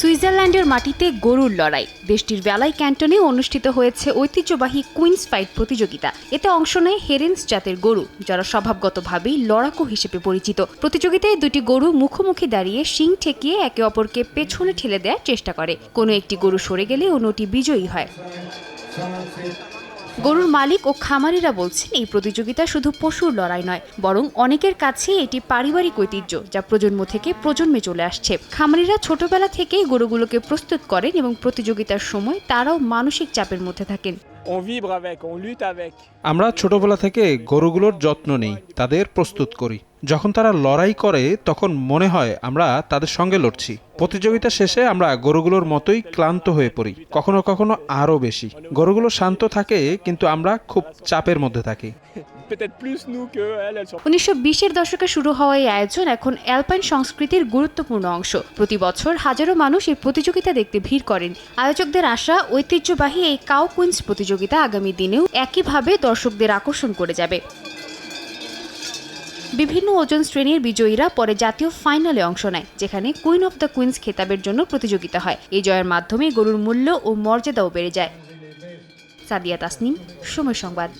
সুইজারল্যান্ডের মাটিতে গরুর লড়াই। দেশটির ভ্যালাই ক্যান্টনে অনুষ্ঠিত হয়েছে ঐতিহ্যবাহী কুইন্স ফাইট প্রতিযোগিতা। এতে অংশ নেয় হেরেন্স জাতের গরু, যারা স্বভাবগতভাবেই লড়াকু হিসেবে পরিচিত। প্রতিযোগিতায় দুটি গরু মুখোমুখি দাঁড়িয়ে শিং ঠেকিয়ে একে অপরকে পেছনে ঠেলে দেওয়ার চেষ্টা করে। কোনো একটি গরু সরে গেলে অন্যটি বিজয়ী হয়। গরুর মালিক ও খামারিরা বলছেন, এই প্রতিযোগিতা শুধু পশুর লড়াই নয়, বরং অনেকের কাছে এটি পারিবারিক ঐতিহ্য, যা প্রজন্ম থেকে প্রজন্মে চলে আসছে। খামারিরা ছোটবেলা থেকেই গরুগুলোকে প্রস্তুত করেন এবং প্রতিযোগিতার সময় তারাও মানসিক চাপের মধ্যে থাকেন। আমরা ছোটবেলা থেকে গরুগুলোর যত্ন নেই, তাদের প্রস্তুত করি। যখন তারা লড়াই করে তখন মনে হয় আমরা তাদের সঙ্গে লড়ছি। প্রতিযোগিতা শেষে আমরা গরুগুলোর মতোই ক্লান্ত হয়ে পড়ি, কখনো কখনো আরও বেশি। গরুগুলো শান্ত থাকে, কিন্তু আমরা খুব চাপের মধ্যে থাকি। 1920-এর দশকে শুরু হওয়া এই আয়োজন এখন অ্যালপাইন সংস্কৃতির গুরুত্বপূর্ণ অংশ। প্রতি বছর হাজারো মানুষ এই প্রতিযোগিতা দেখতে ভিড় করেন। আয়োজকদের আশা, ঐতিহ্যবাহী এই কাউ কুইন্স প্রতিযোগিতা আগামী দিনেও একইভাবে দর্শকদের আকর্ষণ করে যাবে। বিভিন্ন ওজন শ্রেণীর বিজয়ীরা পরে জাতীয় ফাইনালে অংশ নেয়, যেখানে কুইন অফ দ্য কুইন্স খেতাবের জন্য প্রতিযোগিতা হয়। এই জয়ের মাধ্যমে গরুর মূল্য ও মর্যাদাও বেড়ে যায়। সাদিয়া তাসনিম, সময় সংবাদ।